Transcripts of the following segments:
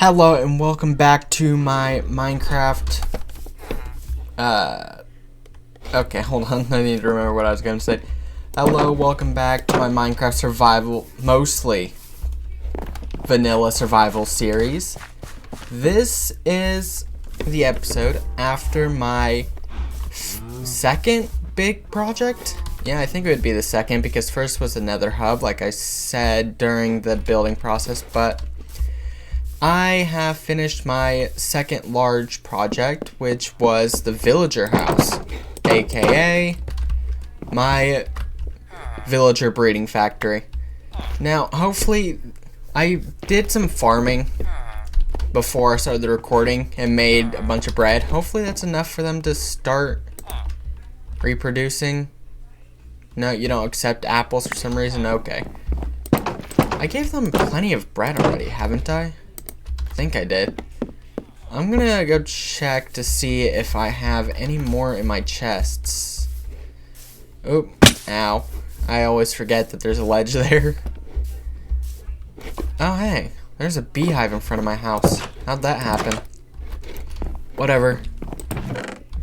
Hello and welcome back to my Minecraft. Okay, hold on. I need to remember what I was going to say. Hello, welcome back to my Minecraft survival, mostly vanilla survival series. This is the episode after my second big project. Yeah, I think it would be the second because first was another hub, like I said during the building process, but I have finished my second large project, which was the villager house, aka my villager breeding factory. Now, hopefully, I did some farming before I started the recording and made a bunch of bread. Hopefully that's enough for them to start reproducing. No, you don't accept apples for some reason? Okay. I gave them plenty of bread already, haven't I? I think I did. I'm gonna go check to see if I have any more in my chests. Oop, ow. I always forget that there's a ledge there. Oh hey, there's a beehive in front of my house. How'd that happen? Whatever.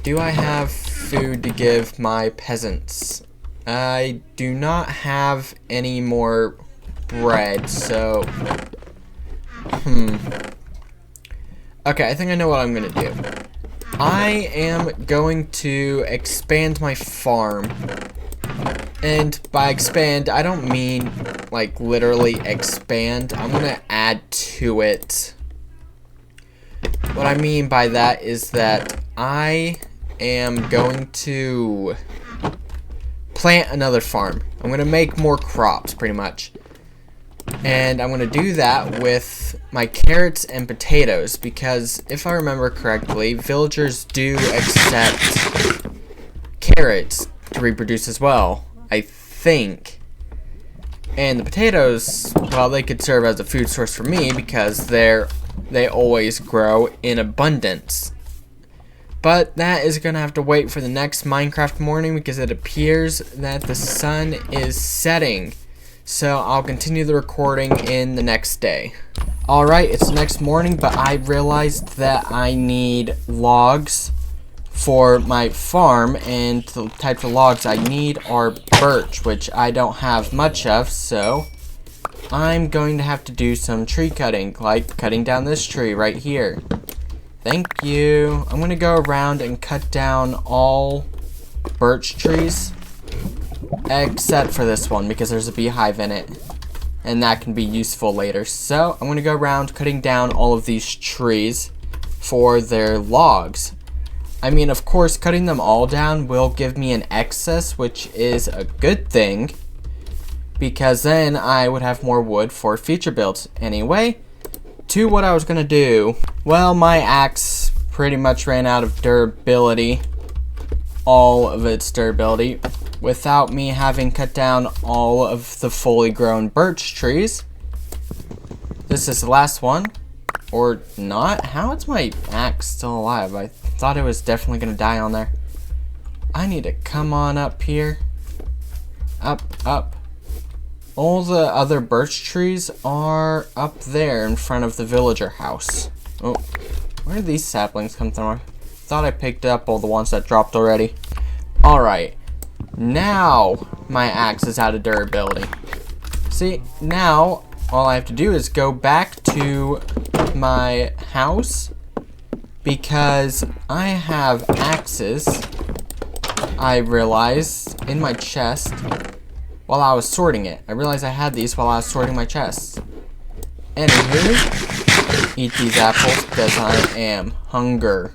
Do I have food to give my peasants? I do not have any more bread, so... Okay, I think I know what I'm gonna do. I am going to expand my farm. And by expand, I don't mean like literally expand. I'm gonna add to it. What I mean by that is that I am going to plant another farm. I'm gonna make more crops, pretty much. And I'm going to do that with my carrots and potatoes because if I remember correctly, villagers do accept carrots to reproduce as well, I think. And the potatoes, well, they could serve as a food source for me because they always grow in abundance. But that is going to have to wait for the next Minecraft morning because it appears that the sun is setting. So I'll continue the recording in the next day. Alright, it's the next morning, but I realized that I need logs for my farm, and the types of logs I need are birch, which I don't have much of, so I'm going to have to do some tree cutting, like cutting down this tree right here. Thank you. I'm going to go around and cut down all birch trees. Except for this one, because there's a beehive in it. And that can be useful later. So, I'm going to go around cutting down all of these trees for their logs. I mean, of course, cutting them all down will give me an excess, which is a good thing. Because then I would have more wood for future builds. Anyway, to what I was going to do. Well, my axe pretty much ran out of durability. All of its durability. Without me having cut down all of the fully grown birch trees. This is the last one. Or not? How is my axe still alive? I thought it was definitely going to die on there. I need to come on up here. Up, up. All the other birch trees are up there in front of the villager house. Oh, where did these saplings come from? I thought I picked up all the ones that dropped already. Alright. Now, my axe is out of durability. See, now, all I have to do is go back to my house because I have axes, I realized, in my chest while I was sorting it. I realized I had these while I was sorting my chests. Anywho, eat these apples because I am hungry.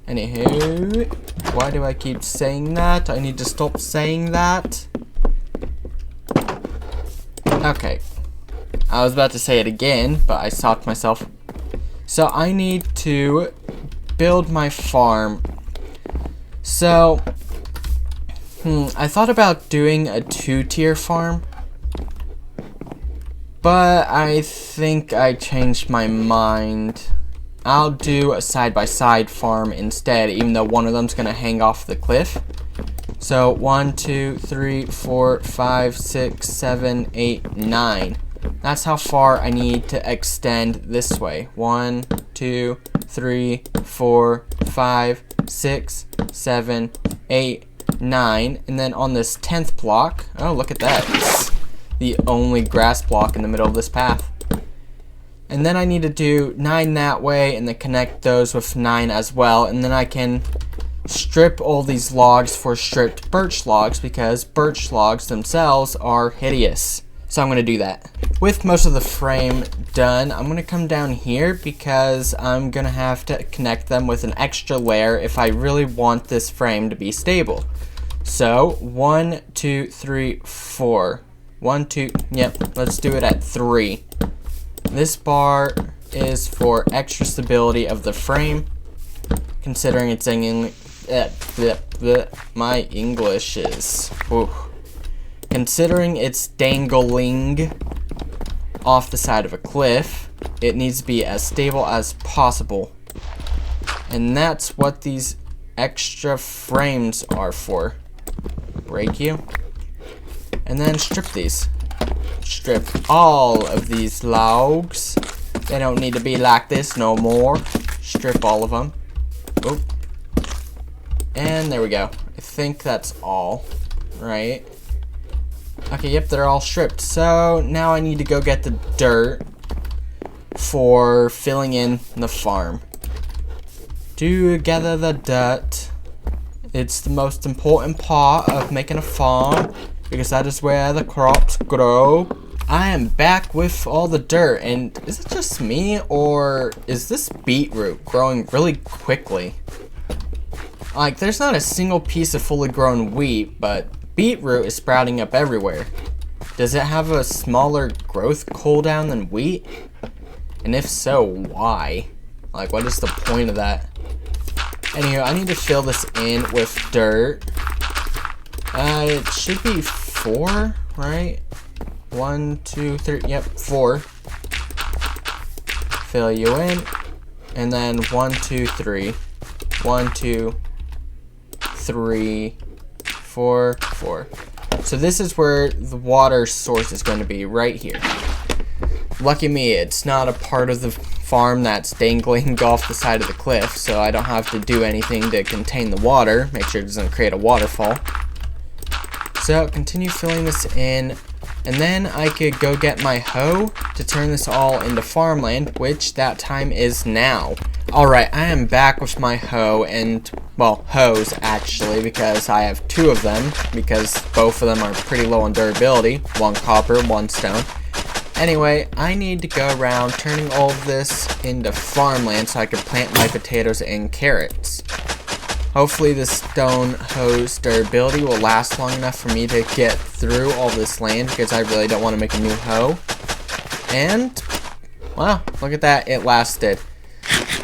Anywho, why do I keep saying that? I need to stop saying that. Okay. I was about to say it again, but I stopped myself. So I need to build my farm. So, I thought about doing a 2-tier farm. But I think I changed my mind. I'll do a side-by-side farm instead, even though one of them's gonna hang off the cliff. So 1, 2, 3, 4, 5, 6, 7, 8, 9. That's how far I need to extend this way. 1, 2, 3, 4, 5, 6, 7, 8, 9. And then on this 10th block, oh, look at that. It's the only grass block in the middle of this path. And then I need to do 9 that way and then connect those with 9 as well. And then I can strip all these logs for stripped birch logs because birch logs themselves are hideous. So I'm going to do that. With most of the frame done, I'm going to come down here because I'm going to have to connect them with an extra layer if I really want this frame to be stable. So 1, 2, 3, 4. 1, 2, yep, let's do it at 3. This bar is for extra stability of the frame, considering it's my English is, considering it's dangling off the side of a cliff, it needs to be as stable as possible. And that's what these extra frames are for. Break you. And then strip these. Strip all of these logs. They don't need to be like this no more. Strip all of them. Oop. And there we go. I think that's all. Right. Okay, yep, they're all stripped. So now I need to go get the dirt for filling in the farm. To gather the dirt. It's the most important part of making a farm, because that is where the crops grow. I am back with all the dirt, and is it just me, or is this beetroot growing really quickly? Like, there's not a single piece of fully grown wheat, but beetroot is sprouting up everywhere. Does it have a smaller growth cooldown than wheat? And if so, why? Like, what is the point of that? Anyway, I need to fill this in with dirt. It should be 4, right? 1, 2, 3, yep, 4. Fill you in. And then 1, 2, 3. 1, 2, 3, 4, 4. So this is where the water source is going to be, right here. Lucky me, it's not a part of the farm that's dangling off the side of the cliff, so I don't have to do anything to contain the water, make sure it doesn't create a waterfall. So continue filling this in, and then I could go get my hoe to turn this all into farmland, which that time is now. Alright, I am back with my hoe, and, well, hoes actually, because I have 2 of them, because both of them are pretty low on durability, 1 copper, 1 stone. Anyway, I need to go around turning all of this into farmland so I can plant my potatoes and carrots. Hopefully the stone hoe's durability will last long enough for me to get through all this land, because I really don't want to make a new hoe. And, well, look at that, it lasted.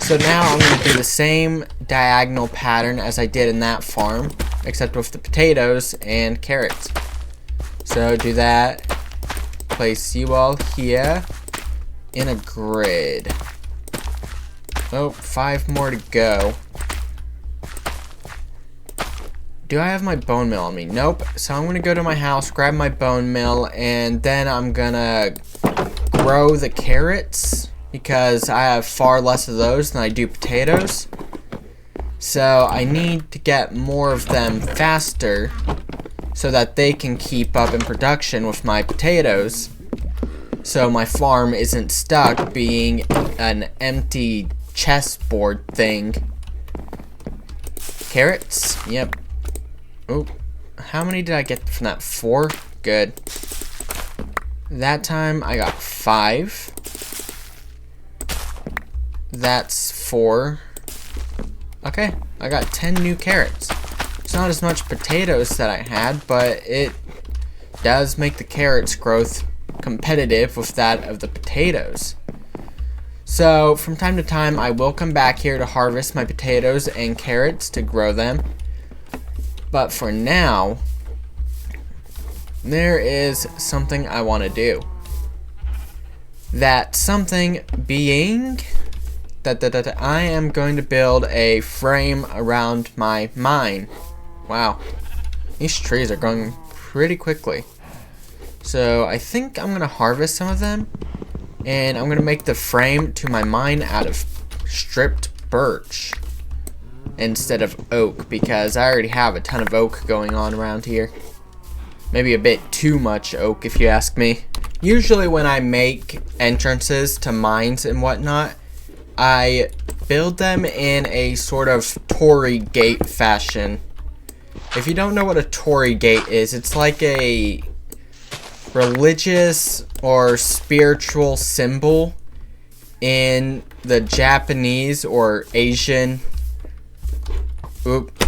So now I'm going to do the same diagonal pattern as I did in that farm, except with the potatoes and carrots. So do that. Place you all here in a grid. Oh, 5 more to go. Do I have my bone mill on me? Nope. So I'm going to go to my house, grab my bone mill, and then I'm going to grow the carrots, because I have far less of those than I do potatoes. So I need to get more of them faster so that they can keep up in production with my potatoes, so my farm isn't stuck being an empty chessboard thing. Carrots? Yep. Oop. How many did I get from that? 4? Good. That time I got 5. That's 4. Okay, I got 10 new carrots. It's not as much potatoes that I had, but it does make the carrots growth competitive with that of the potatoes. So from time to time I will come back here to harvest my potatoes and carrots to grow them. But for now, there is something I want to do. That something being that I am going to build a frame around my mine. Wow, these trees are growing pretty quickly. So I think I'm gonna harvest some of them, and I'm gonna make the frame to my mine out of stripped birch instead of oak, because I already have a ton of oak going on around here. Maybe a bit too much oak, if you ask me. Usually when I make entrances to mines and whatnot, I build them in a sort of Torii gate fashion. If you don't know what a Torii gate is, it's like a religious or spiritual symbol in the Japanese or Asian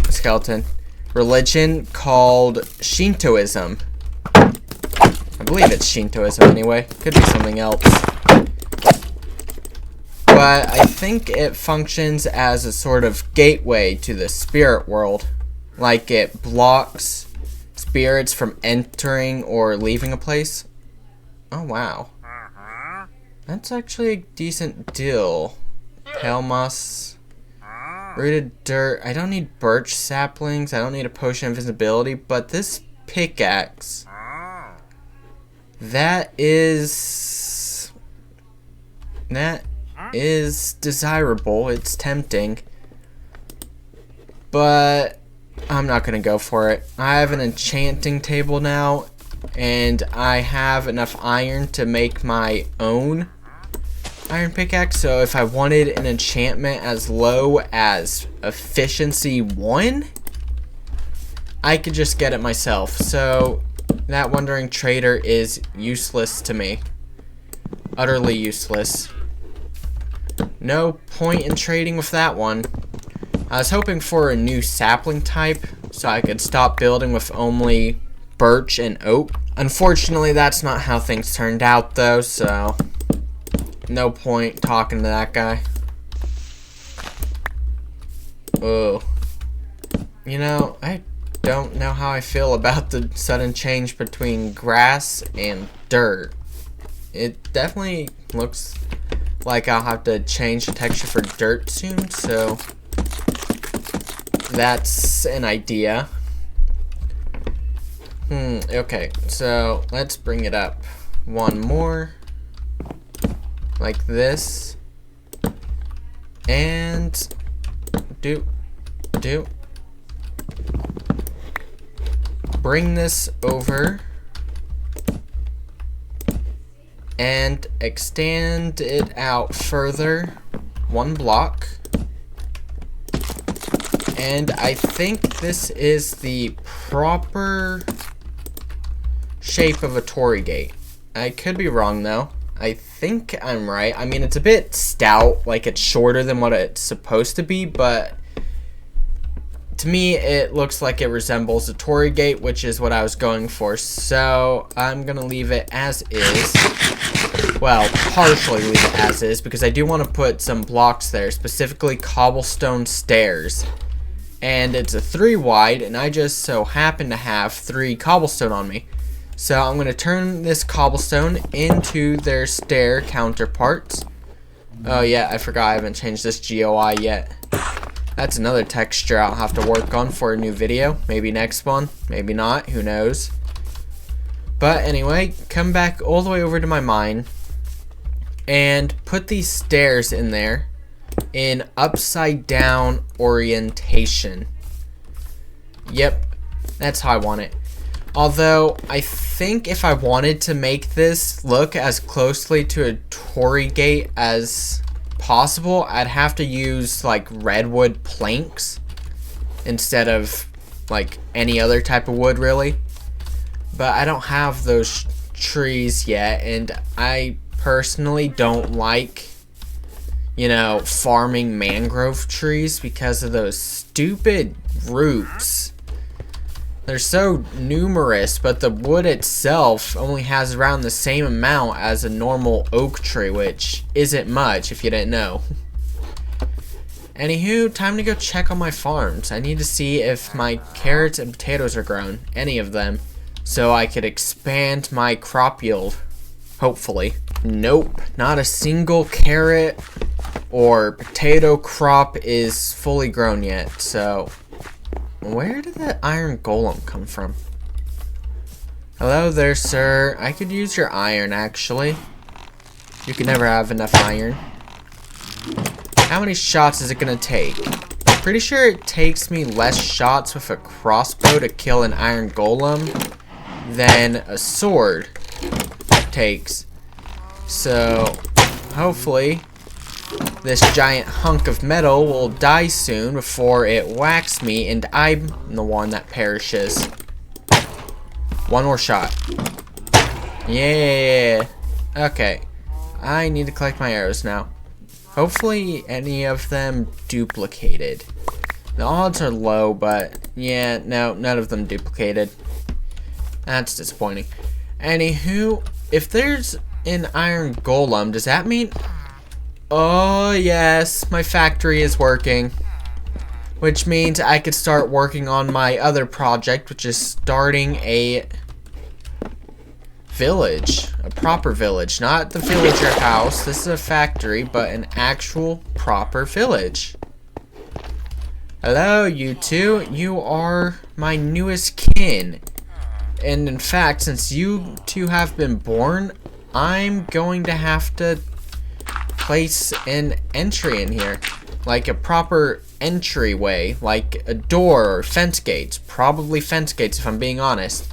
skeleton religion called Shintoism. I believe it's Shintoism anyway. Could be something else. But I think it functions as a sort of gateway to the spirit world. Like it blocks spirits from entering or leaving a place. Oh wow. That's actually a decent deal. Pale moss. Rooted dirt. I don't need birch saplings. I don't need a potion of invisibility. But this pickaxe, that is desirable. It's tempting. But I'm not going to go for it. I have an enchanting table now. And I have enough iron to make my own iron pickaxe, so if I wanted an enchantment as low as efficiency 1, I could just get it myself. So that wandering trader is useless to me. Utterly useless. No point in trading with that one. I was hoping for a new sapling type so I could stop building with only birch and oak. Unfortunately, that's not how things turned out though, so no point talking to that guy. Oh. You know, I don't know how I feel about the sudden change between grass and dirt. It definitely looks like I'll have to change the texture for dirt soon, so that's an idea. Okay, so let's bring it up one more. Like this. And bring this over and extend it out further 1 block. And I think this is the proper shape of a Torii gate. I could be wrong though. I think I'm right. I mean, it's a bit stout, like it's shorter than what it's supposed to be, but to me it looks like it resembles a Torii gate, which is what I was going for. So I'm gonna leave it as is. Well, partially leave it as is, because I do want to put some blocks there, specifically cobblestone stairs. And it's a 3 wide, and I just so happen to have 3 cobblestone on me. So I'm going to turn this cobblestone into their stair counterparts. Oh yeah, I forgot I haven't changed this GUI yet. That's another texture I'll have to work on for a new video. Maybe next one, maybe not, who knows. But anyway, come back all the way over to my mine and put these stairs in there in upside down orientation. Yep, that's how I want it. Although, I think if I wanted to make this look as closely to a Torii gate as possible, I'd have to use like redwood planks instead of like any other type of wood really. But I don't have those trees yet, and I personally don't like, you know, farming mangrove trees because of those stupid roots. They're so numerous, but the wood itself only has around the same amount as a normal oak tree, which isn't much if you didn't know. Anywho, time to go check on my farms. I need to see if my carrots and potatoes are grown, any of them, so I could expand my crop yield, hopefully. Nope, not a single carrot or potato crop is fully grown yet, so where did that iron golem come from? Hello there, sir. I could use your iron, actually. You can never have enough iron. How many shots is it gonna take? I'm pretty sure it takes me less shots with a crossbow to kill an iron golem than a sword takes. So, hopefully, this giant hunk of metal will die soon before it whacks me and I'm the one that perishes. One more shot. Yeah. Okay. I need to collect my arrows now. Hopefully any of them duplicated. The odds are low, but yeah, no, none of them duplicated. That's disappointing. Anywho, if there's an iron golem, does that mean... Oh yes, my factory is working. Which means I could start working on my other project, which is starting a village. A proper village. Not the villager house. This is a factory, but an actual proper village. Hello, you two. You are my newest kin. And in fact, since you two have been born, I'm going to have to place an entry in here. Like a proper entryway, like a door or fence gates. Probably fence gates if I'm being honest.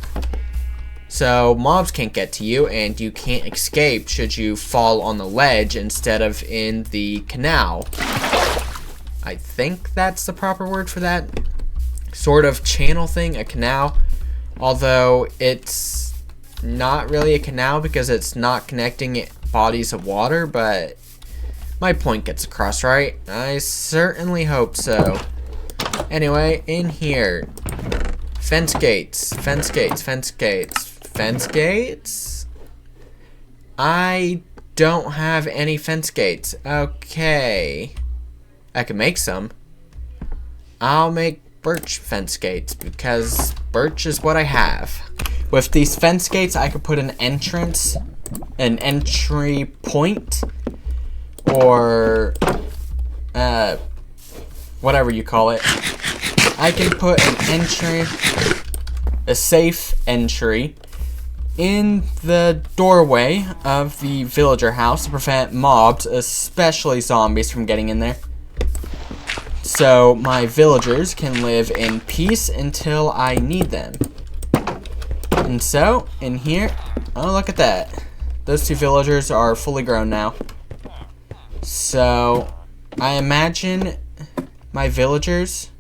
So mobs can't get to you and you can't escape should you fall on the ledge instead of in the canal. I think that's the proper word for that sort of channel thing, a canal. Although it's not really a canal because it's not connecting bodies of water, but my point gets across, right? I certainly hope so. Anyway, in here. Fence gates. Fence gates. Fence gates. Fence gates? I don't have any fence gates. Okay. I can make some. I'll make birch fence gates because birch is what I have. With these fence gates, I could put an entrance, an entry point, or whatever you call it. I can put an entry, a safe entry, in the doorway of the villager house to prevent mobs, especially zombies, from getting in there. So my villagers can live in peace until I need them. And so, in here, oh look at that. Those two villagers are fully grown now. So, I imagine my villagers,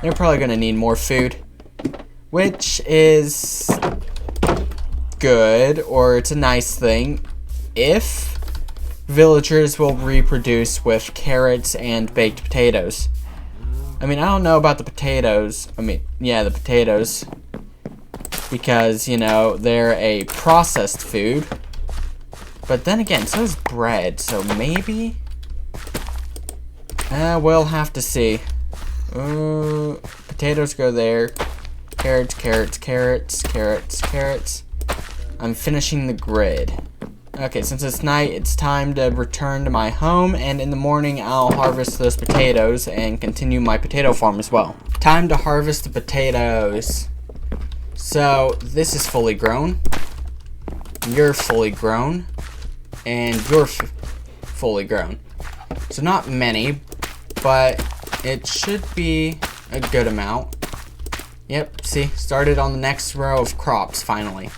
they're probably going to need more food. Which is good, or it's a nice thing, if villagers will reproduce with carrots and baked potatoes. I mean, I don't know about the potatoes. I mean, yeah, the potatoes. Because, you know, they're a processed food. But then again, so is bread, so maybe? We'll have to see. Potatoes go there. Carrots, carrots, carrots, carrots, carrots. I'm finishing the grid. Okay, since it's night, it's time to return to my home, and in the morning I'll harvest those potatoes and continue my potato farm as well. Time to harvest the potatoes. So, this is fully grown. You're fully grown. And you're fully grown. So not many, but it should be a good amount. Yep, see, started on the next row of crops finally.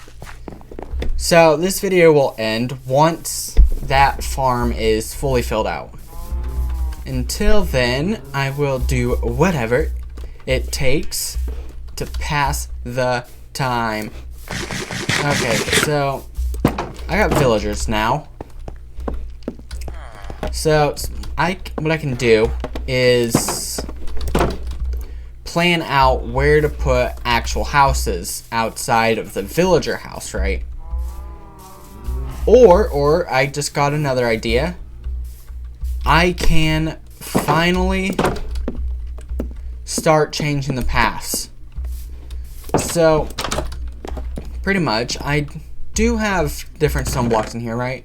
So this video will end once that farm is fully filled out. Until then, I will do whatever it takes to pass the time. Okay, so I got villagers now. So what I can do is plan out where to put actual houses outside of the villager house, right? Or I just got another idea. I can finally start changing the paths. So pretty much I do have different stone blocks in here, right?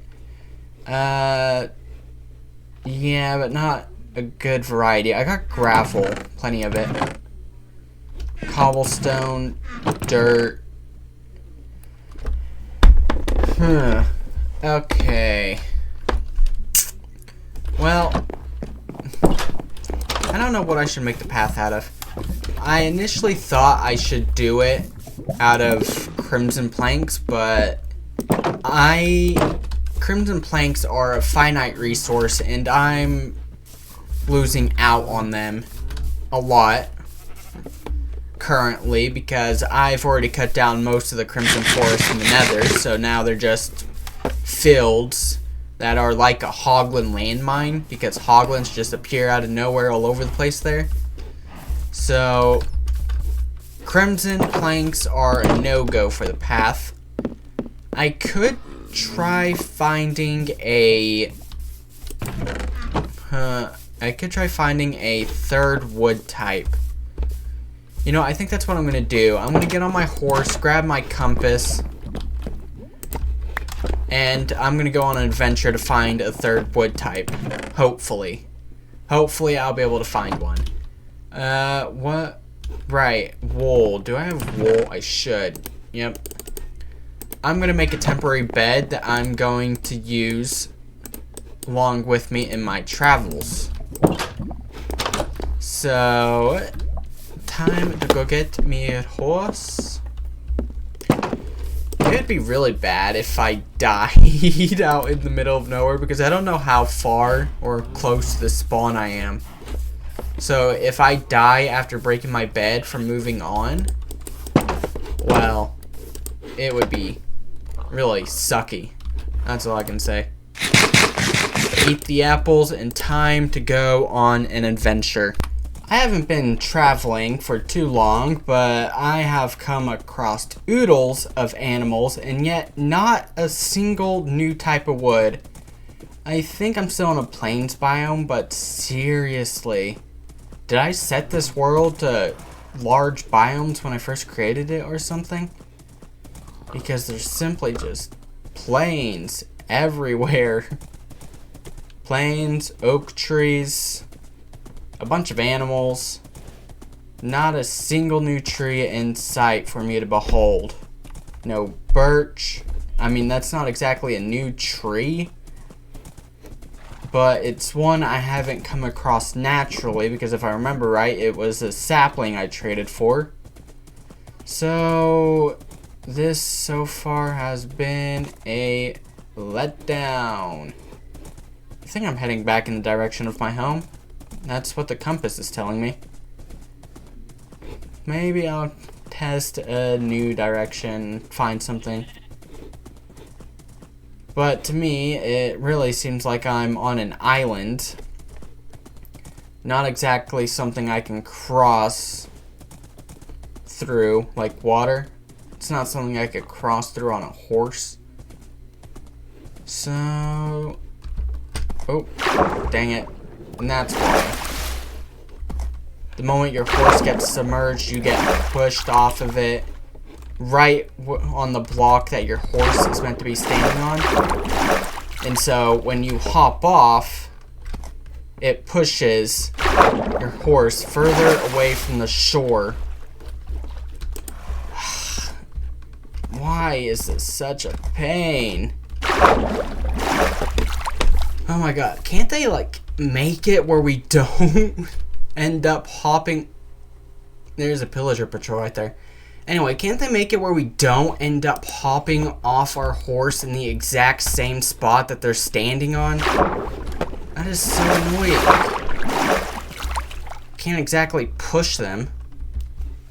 Yeah, but not a good variety. I got gravel, plenty of it. Cobblestone, dirt, Okay. Well, I don't know what I should make the path out of. I initially thought I should do it out of crimson planks, but crimson planks are a finite resource, and I'm losing out on them a lot currently because I've already cut down most of the crimson forest in the nether, so now they're just fields that are like a hoglin landmine because hoglins just appear out of nowhere all over the place there. So crimson planks are a no-go for the path. I could try finding a third wood type. You know, I think that's what I'm gonna do. I'm gonna get on my horse, grab my compass, and I'm gonna go on an adventure to find a third wood type. Hopefully. Hopefully I'll be able to find one. What? Right, wool. Do I have wool? I should. Yep. I'm gonna make a temporary bed that I'm going to use along with me in my travels. So, time to go get me a horse. It would be really bad if I died out in the middle of nowhere because I don't know how far or close to the spawn I am. So if I die after breaking my bed from moving on, well, it would be really sucky. That's all I can say. Eat the apples and time to go on an adventure. I haven't been traveling for too long, but I have come across oodles of animals and yet not a single new type of wood. I think I'm still in a plains biome, but seriously, did I set this world to large biomes when I first created it or something? Because there's simply just plains everywhere. Plains, oak trees, a bunch of animals. Not a single new tree in sight for me to behold. No birch. I mean, that's not exactly a new tree, but it's one I haven't come across naturally because if I remember right, it was a sapling I traded for. So this so far has been a letdown. I think I'm heading back in the direction of my home. That's what the compass is telling me. Maybe I'll test a new direction, find something. But to me, it really seems like I'm on an island. Not exactly something I can cross through, like water. It's not something I could cross through on a horse. So... oh, dang it. And that's why. The moment your horse gets submerged, you get pushed off of it right on the block that your horse is meant to be standing on. And so when you hop off, it pushes your horse further away from the shore. Why is this such a pain? Oh my god, can't they like make it where we don't end up hopping? There's a pillager patrol right there. Anyway, can't they make it where we don't end up hopping off our horse in the exact same spot that they're standing on? That is so annoying. Can't exactly push them.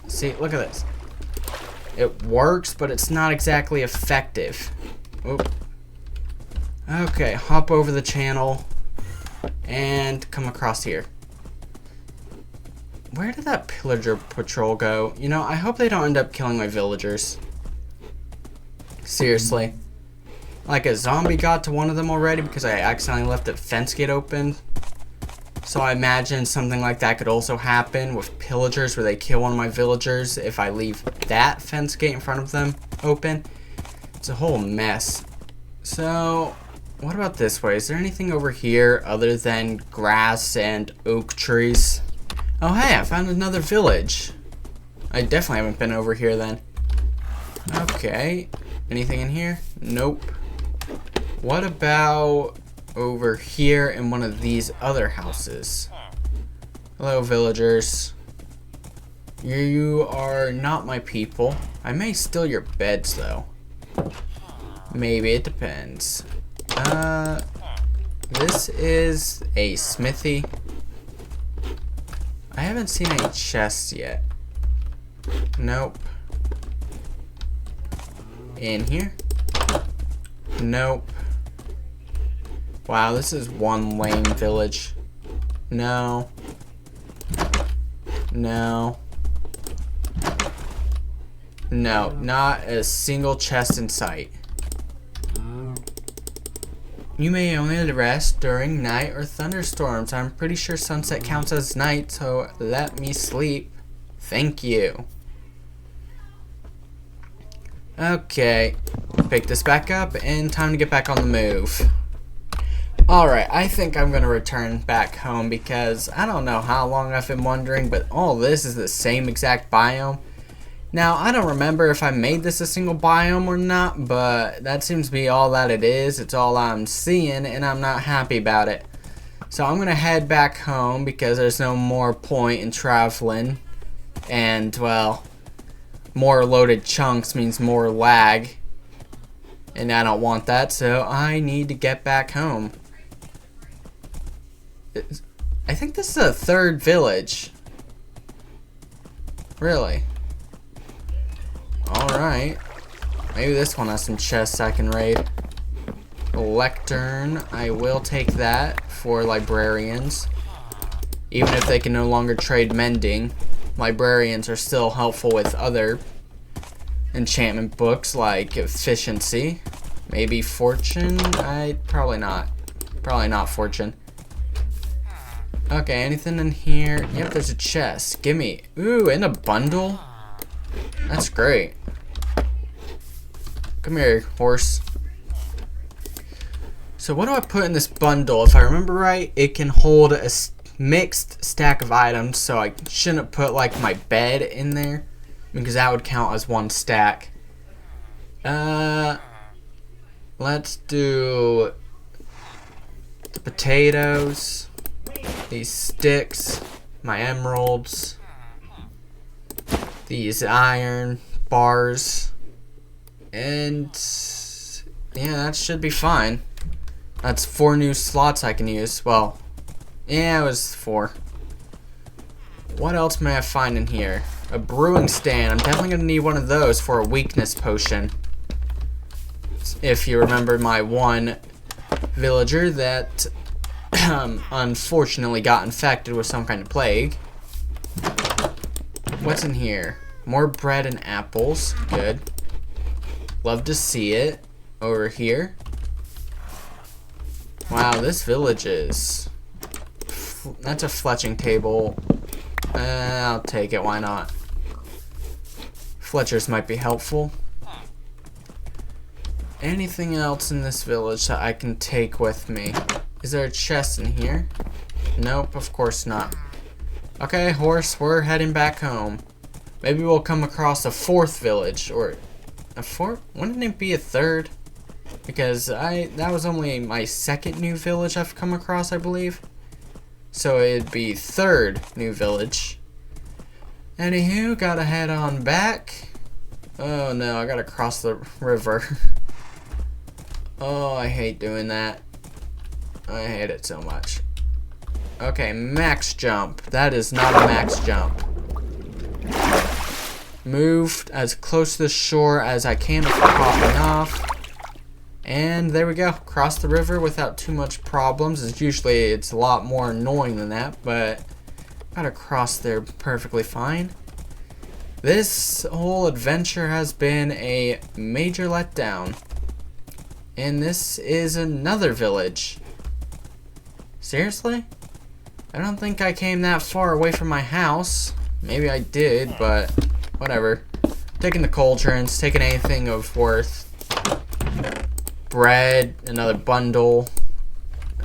See, look at this. It works, but it's not exactly effective. Oop. Okay, hop over the channel and come across here. Where did that pillager patrol go? You know, I hope they don't end up killing my villagers. Seriously. Like a zombie got to one of them already because I accidentally left the fence gate open. So I imagine something like that could also happen with pillagers where they kill one of my villagers if I leave that fence gate in front of them open. It's a whole mess. So, what about this way? Is there anything over here other than grass and oak trees? Oh hey, I found another village. I definitely haven't been over here then. Okay. Anything in here? Nope. What about over here in one of these other houses? Hello, villagers. You are not my people. I may steal your beds, though. Maybe, it depends. This is a smithy. I haven't seen any chests yet. Nope. In here? Nope. Wow, this is one lame village. No. No. No, not a single chest in sight. You may only rest during night or thunderstorms. I'm pretty sure sunset counts as night, so let me sleep. Thank you. Okay, pick this back up and time to get back on the move. Alright, I think I'm going to return back home because I don't know how long I've been wondering, but all this is the same exact biome. Now, I don't remember if I made this a single biome or not, but that seems to be all that it is. It's all I'm seeing, and I'm not happy about it. So I'm going to head back home because there's no more point in traveling. And, well, more loaded chunks means more lag. And I don't want that, so I need to get back home. I think this is a third village. Really? Alright. Maybe this one has some chests I can raid. A lectern. I will take that for librarians. Even if they can no longer trade mending, librarians are still helpful with other enchantment books like efficiency. Maybe fortune? Probably not. Probably not fortune. Okay, anything in here? Yep, there's a chest. Gimme. Ooh, and a bundle? That's great. Come here, horse. So what do I put in this bundle? If I remember right, it can hold a mixed stack of items, so I shouldn't put like my bed in there because that would count as one stack. Let's do the potatoes, these sticks, my emeralds, these iron bars, and yeah, that should be fine. That's 4 new slots I can use. Well, yeah, it was 4. What else may I find in here? A brewing stand. I'm definitely going to need one of those for a weakness potion. If you remember my one villager that unfortunately got infected with some kind of plague. What's in here? More bread and apples. Good. Love to see it. Over here. Wow, this village is... That's a fletching table. I'll take it, why not? Fletchers might be helpful. Anything else in this village that I can take with me? Is there a chest in here? Nope, of course not. Okay, horse, we're heading back home. Maybe we'll come across a 4th village, or a 4th? Wouldn't it be a 3rd? Because that was only my 2nd new village I've come across, I believe. So it'd be 3rd new village. Anywho, gotta head on back. Oh no, I gotta cross the river. Oh, I hate doing that. I hate it so much. Okay, max jump. That is not a max jump. Moved as close to the shore as I can before popping off. And there we go. Cross the river without too much problems. It's a lot more annoying than that, but gotta cross there perfectly fine. This whole adventure has been a major letdown. And this is another village. Seriously? I don't think I came that far away from my house. Maybe I did, but whatever. Taking the cauldrons, taking anything of worth. Bread, another bundle.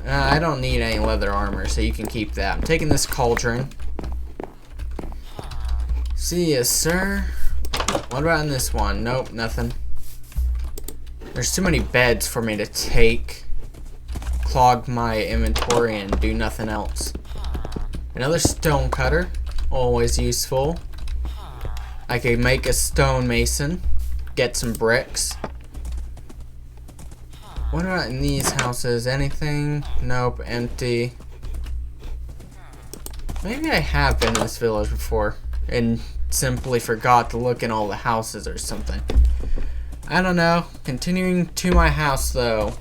I don't need any leather armor, so you can keep that. I'm taking this cauldron. See ya, sir. What about in this one? Nope, nothing. There's too many beds for me to take, clog my inventory, and do nothing else. Another stone cutter, always useful. I could make a stonemason, get some bricks. What about in these houses? Anything? Nope, empty. Maybe I have been in this village before and simply forgot to look in all the houses or something. I don't know. Continuing to my house though.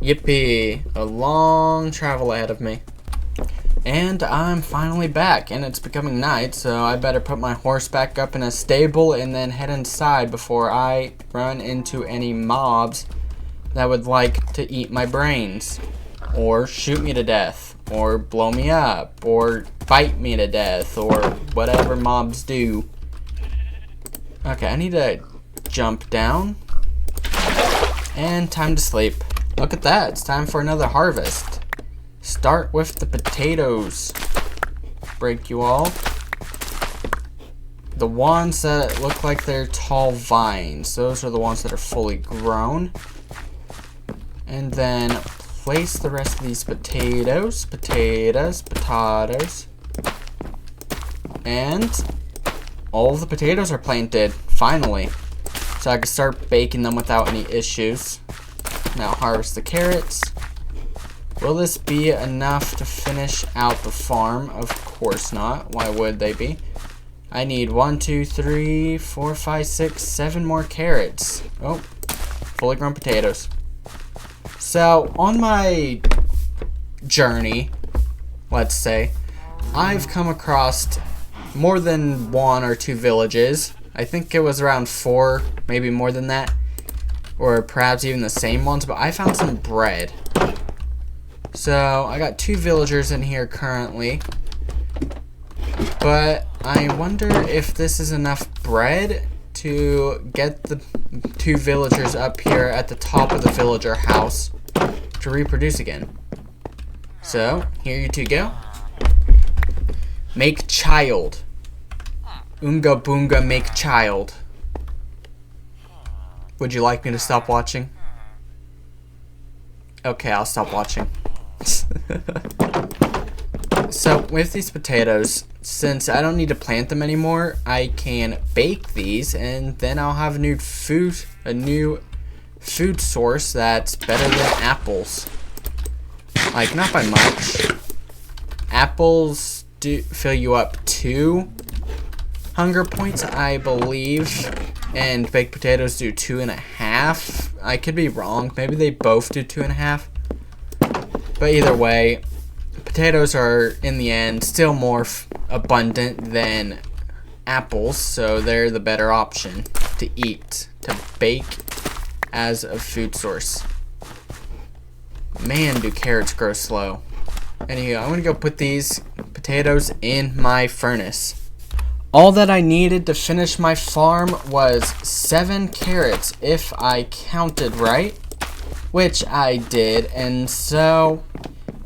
Yippee! A long travel ahead of me. And I'm finally back, and it's becoming night, so I better put my horse back up in a stable and then head inside before I run into any mobs that would like to eat my brains, or shoot me to death, or blow me up, or bite me to death, or whatever mobs do. Okay, I need to jump down, and time to sleep. Look at that, it's time for another harvest. Start with the potatoes. Break you all. The ones that look like they're tall vines, those are the ones that are fully grown. And then place the rest of these potatoes. And all of the potatoes are planted, finally. So I can start baking them without any issues. Now harvest the carrots. Will this be enough to finish out the farm? Of course not. Why would they be? I need 1, 2, 3, 4, 5, 6, 7 more carrots. Oh, fully grown potatoes. So, on my journey, let's say, I've come across more than 1 or 2 villages. I think it was around 4, maybe more than that. Or perhaps even the same ones, but I found some bread. So, I got 2 villagers in here currently. But I wonder if this is enough bread to get the 2 villagers up here at the top of the villager house to reproduce again. So, here you 2 go. Make child. Oonga boonga make child. Would you like me to stop watching? Okay, I'll stop watching. So with these potatoes, since I don't need to plant them anymore, I can bake these, and then I'll have a new food source that's better than apples. Like, not by much. Apples do fill you up 2 hunger points, I believe, and baked potatoes do 2.5. I could be wrong. Maybe they both do 2.5. But either way, potatoes are, in the end, still more abundant than apples, so they're the better option to eat, to bake as a food source. Man, do carrots grow slow. Anyway, I'm gonna go put these potatoes in my furnace. All that I needed to finish my farm was 7 carrots, if I counted right. Which I did, and so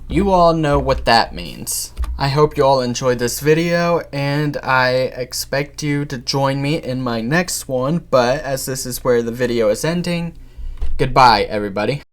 you all know what that means. I hope you all enjoyed this video, and I expect you to join me in my next one, but as this is where the video is ending, goodbye everybody.